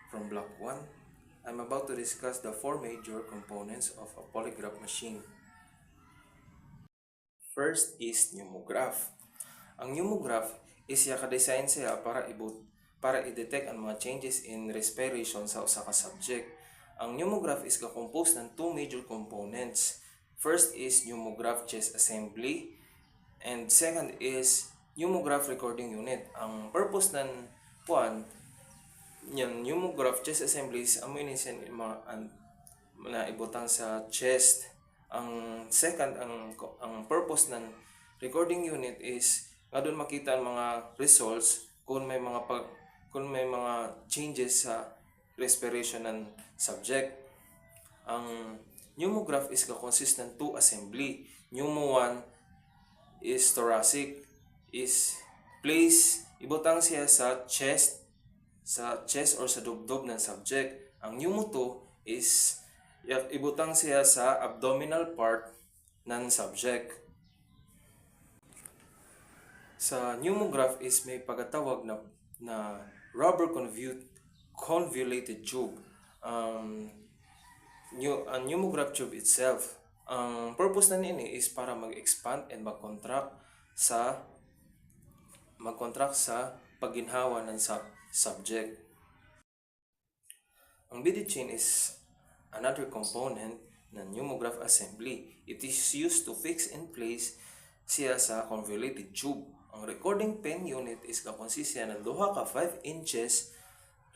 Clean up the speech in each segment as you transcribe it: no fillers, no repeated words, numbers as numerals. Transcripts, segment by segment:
from Block 1. I'm about to discuss the four major components of a polygraph machine. First is pneumograph. Ang pneumograph is yaka-design siya para i-detect ang mga changes in respiration sa usa ka subject. Ang pneumograph is composed ng two major components. First is pneumograph chest assembly and second is pneumograph recording unit. Ang purpose ng pneumograph chest assembly is amo inisin na ibutang sa chest. Ang second, ang purpose ng recording unit is nga doon makita ang mga results kung may mga changes sa respiration ng subject. Ang pneumograph is consist ng two assembly. Pneumo 1 is thoracic, is ibutang siya sa chest or sa dubdob ng subject. Ang pneumo 2 is ibutang siya sa abdominal part ng subject. Sa pneumograph is may pagkatawag na rubber convoluted tube. Ang pneumograph tube itself, ang purpose na nini is para mag-expand and mag-contract sa pagginhawa ng subject. Ang beaded chain is another component ng pneumograph assembly. It is used to fix in place siya sa convoluted tube. Ang recording pen unit is consist siya ng 2 ka 5 inches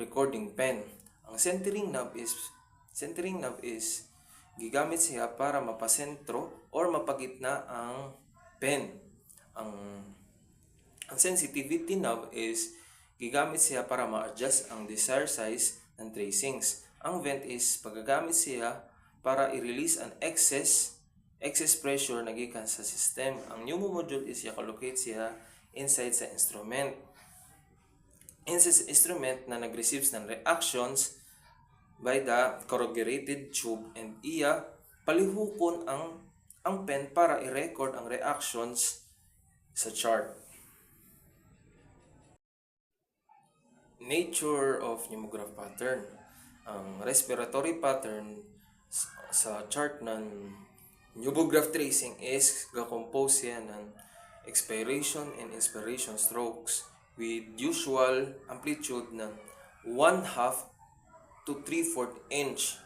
recording pen. Ang centering knob is gigamit siya para mapasentro or mapagitna ang pen. Ang sensitivity knob is gigamit siya para ma-adjust ang desired size ng tracings. Ang vent is pagagamit siya para i-release ang excess pressure na gikan sa system. Ang pneumo module is yakalocate siya inside sa instrument. Inside sa instrument na nag-receives ng reactions by the corrugated tube and iya palihukon ang pen para i-record ang reactions sa chart. Nature of pneumograph pattern. Ang respiratory pattern sa chart ng pneumograph tracing is ga-compose siya ng expiration and inspiration strokes with usual amplitude ng 1/2 to 3/4 inch.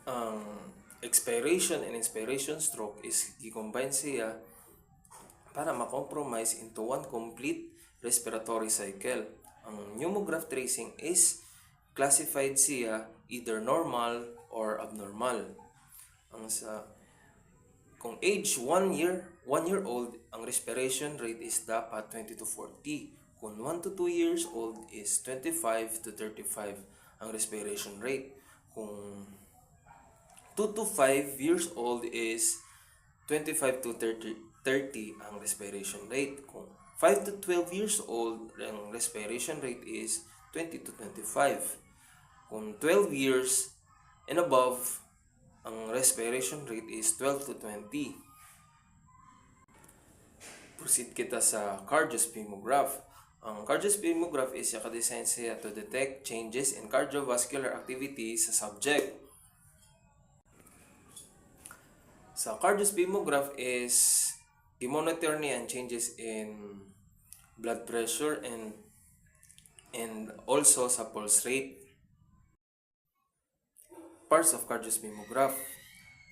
Ang expiration and inspiration stroke is gi-combine siya para ma-compromise into one complete respiratory cycle. Ang pneumograph tracing is classified siya either normal or abnormal. Kung age 1 year old, ang respiration rate is dapat 20 to 40. Kung 1 to 2 years old is 25 to 35 ang respiration rate. Kung 2 to 5 years old is 25 to 30 ang respiration rate. Kung 5 to 12 years old, ang respiration rate is 20 to 25. Kung 12 years and above, ang respiration rate is 12 to 20. Proceed kita sa cardiosphygmograph. Ang cardiosphygmograph is yaka-design siya to detect changes in cardiovascular activity sa subject. Sa cardiosphygmograph is i-monitor niya ang changes in blood pressure and also sa pulse rate. Parts of cardiosphygmograph.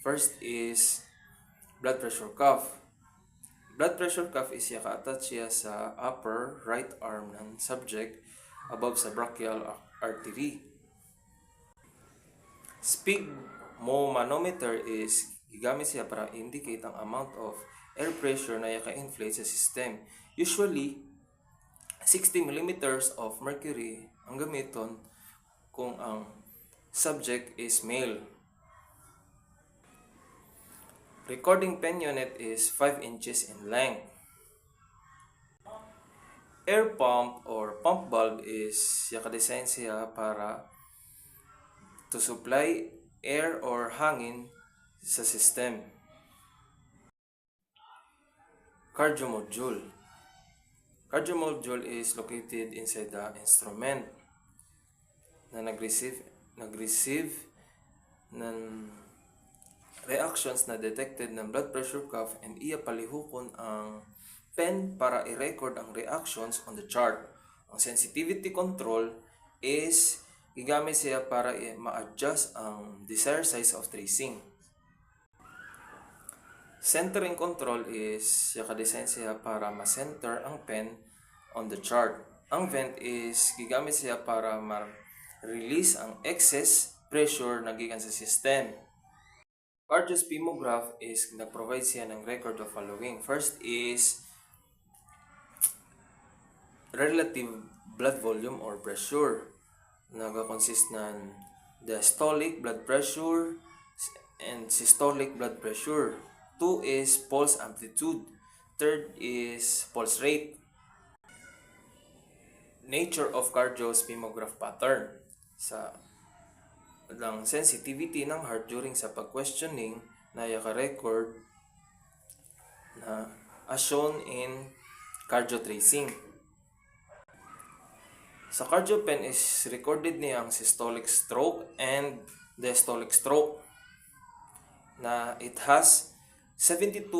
First is blood pressure cuff. Blood pressure cuff is yaka-attach siya sa upper right arm ng subject above sa brachial artery. Sphygmomanometer is gigamit siya para indicate ang amount of air pressure na yaka-inflate sa system. Usually, 60 millimeters of mercury ang gamiton kung ang subject is male. Recording pen unit is 5 inches in length. Air pump or pump valve is yaka-design siya para to supply air or hangin sa system. Cardio module. Cardio module is located inside the instrument na nag-receive ng reactions na detected ng blood pressure cuff and iya palihukon ang pen para i-record ang reactions on the chart. Ang sensitivity control is gigamit siya para ma-adjust ang desired size of tracing. Centering control is yaka-design siya para ma-center ang pen on the chart. Ang vent is gigamit siya para ma-release ang excess pressure na gikan sa system. Cardiospimograph is nag-provide siya ng record of following. First is relative blood volume or pressure. Nag-consist ng diastolic blood pressure and systolic blood pressure. 2 is pulse amplitude. Third is pulse rate. Nature of cardiospimograph pattern. Sa ang sensitivity ng heart during sa pag-questioning na yaka-record na as shown in cardiotracing. Sa cardiopen is recorded niya ang systolic stroke and diastolic stroke na it has 72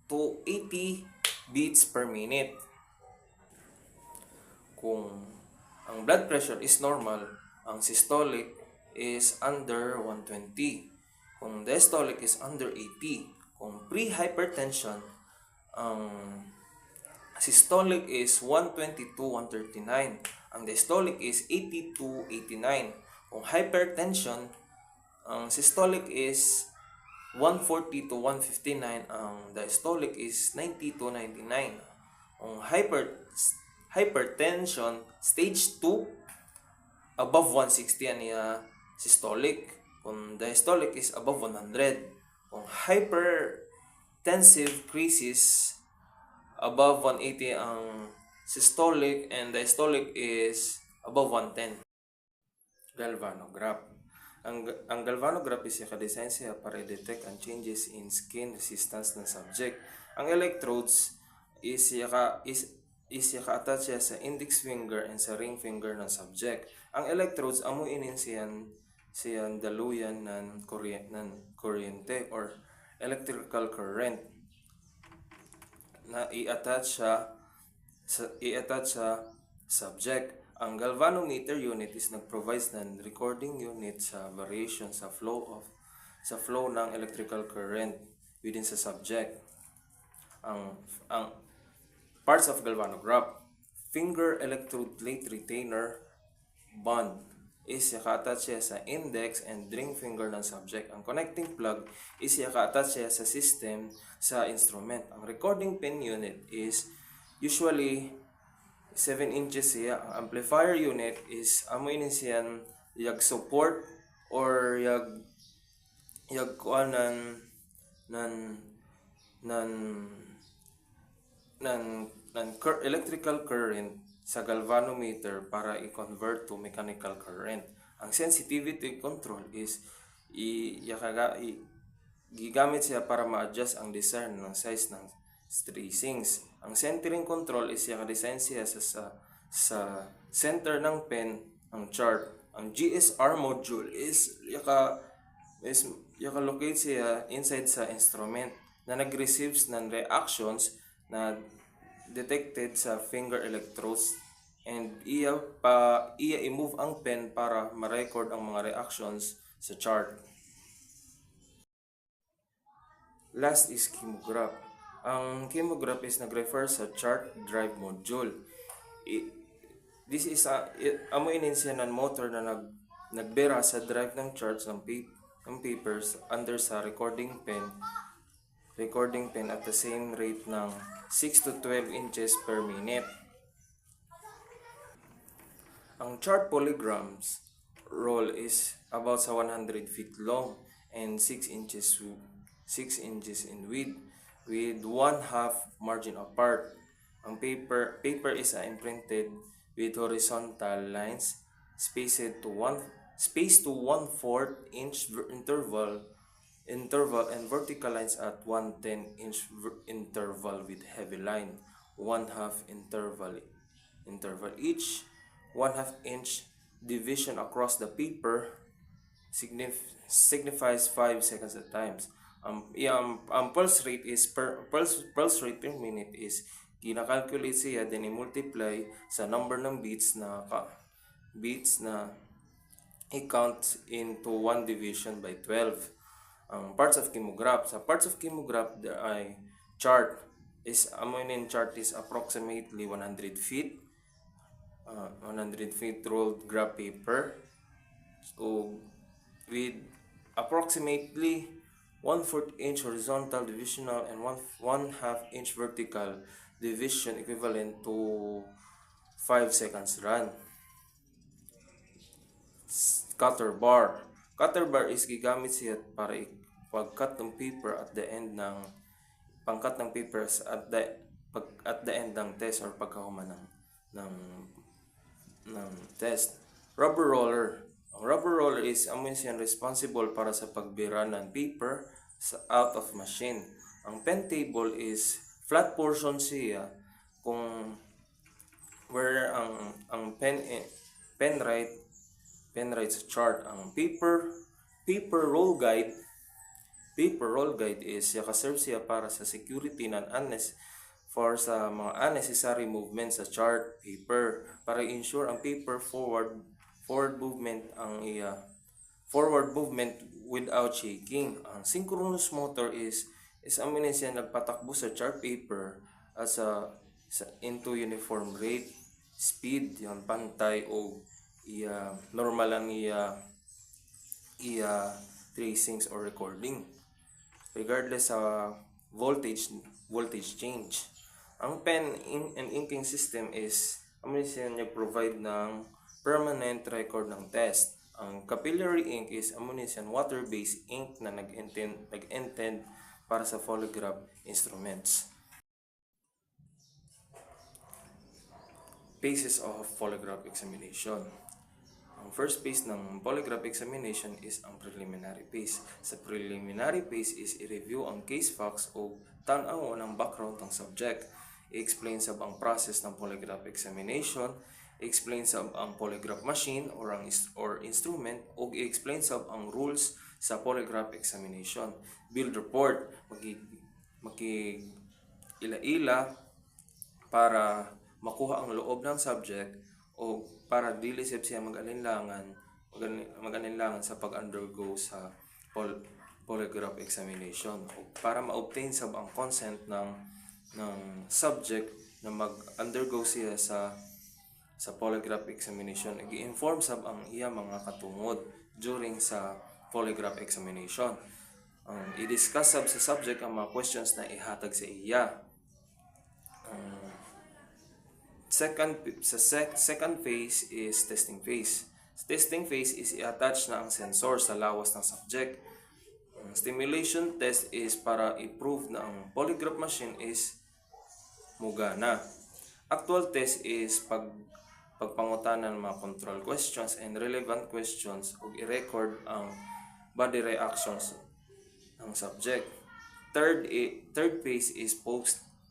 to 80 beats per minute. Kung ang blood pressure is normal, ang systolic is under 120. Kung diastolic is under 80. Kung pre-hypertension, ang systolic is 120 to 139. Ang diastolic is 80 to 89. Kung hypertension, ang systolic is 140 to 159. Ang diastolic is 90 to 99. Kung hypertension, stage 2, above 160 niya systolic. Kung diastolic is above 100. Kung hypertensive crisis, above 180 ang systolic and diastolic is above 110. Galvanograph. Ang galvanograph is yaka-design siya para i-detect ang changes in skin resistance ng subject. Ang electrodes is yaka-attach siya sa index finger and sa ring finger ng subject. Ang electrodes amuinin siyan daluyan ng kuryente or electrical current na i-attach sa subject. Ang galvanometer unit is nag-provides ng recording unit sa variation sa flow ng electrical current within sa subject. Ang parts of galvanograph: finger electrode plate retainer bond is yaka-attach siya sa index and ring finger ng subject. Ang connecting plug is yaka-attach siya sa system sa instrument. Ang recording pin unit is usually 7 inches siya. Ang amplifier unit is amuinin siyan yag support or yag kuanan nan electrical current sa galvanometer para i-convert to mechanical current. Ang sensitivity control is gigamit siya para ma-adjust ang design ng size ng tracings. Ang centering control is yaka-design siya sa center ng pen, ang chart. Ang GSR module is yaka-locate siya inside sa instrument na nag-receives ng reactions na detected sa finger electrodes and iya i-move ang pen para ma-record ang mga reactions sa chart. Last is chemograph. Ang chemograph is nag-refer sa chart drive module. This is amuinin siya ng motor na nagbera sa drive ng charts ng papers under sa recording pen at the same rate ng 6 to 12 inches per minute. Ang chart polygram's roll is about sa 100 feet long and 6 inches in width with 1/2 margin apart. Ang paper is imprinted with horizontal lines spaced to 1/4 inch interval and vertical lines at 1/10 inch interval with heavy line. 1/2 interval. Each 1/2 inch division across the paper signifies 5 seconds at times. Pulse rate is pulse rate per minute is kinakalculate siya then i-multiply sa number ng beats na i-count into 1 division by 12. Ang parts of chemograph. Sa parts of chemograph, there ay chart is approximately 100 feet. 100 feet rolled graph paper. So, with approximately 1/4 inch horizontal divisional and 1/2 inch vertical division equivalent to 5 seconds run. Cutter bar. Cutter bar is gigamit siya para pag-cut ng paper at the end ng pang-cut ng papers at the end ng test or pagkahuma ng test. Rubber roller. Ang rubber roller is responsible para sa pagbira ng paper out of machine. Ang pen table is flat portion siya kung where ang pen writes chart. Ang paper roll guide is yakaserve siya para sa security for sa mga unnecessary movement sa chart paper para ensure ang paper forward movement without shaking. Ang synchronous motor is siya nagpatakbo sa chart paper as into uniform rate speed yon pantay o normal ang tracings or recording regardless sa voltage change. Ang pen and inking system is siya provide ng permanent record ng test. Ang capillary ink is water-based ink na nag-intend para sa polygraph instruments. Phases of polygraph examination. Ang first phase ng polygraph examination is ang preliminary phase. Sa preliminary phase is i-review ang case facts o tanaw ng background ng subject. I-explain sa ang process ng polygraph examination, i-explain sa ang polygraph machine or instrument, o i-explain sa ang rules sa polygraph examination. Build report, ila para makuha ang loob ng subject o para dili siya mag-alinlangan sa pag-undergo sa polygraph examination o para ma-obtain sa ang consent ng subject na mag-undergo siya sa polygraph examination. I-inform sa ang iya mga katungod during sa polygraph examination. I-discuss sa subject ang mga questions na ihatag sa iya. Second phase is testing phase. Testing phase is i-attach na ang sensor sa lawas ng subject. Stimulation test is para i-prove na ang polygraph machine is mugana. Actual test is pagpangutanan ng mga control questions and relevant questions ug i-record ang body reactions ng subject. Third phase is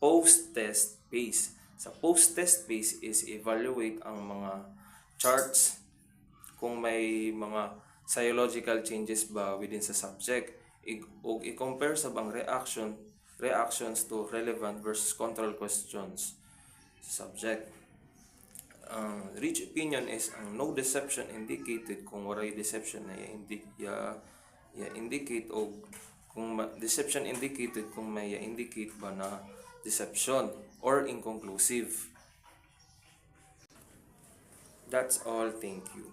post-test phase. Sa post-test phase is evaluate ang mga charts kung may mga physiological changes ba within sa subject ug i-compare sa bang reactions to relevant versus control questions sa subject. Rich opinion is ang no deception indicated kung waray deception na indicate o kung deception indicated kung may indicate ba na deception or inconclusive. That's all. Thank you.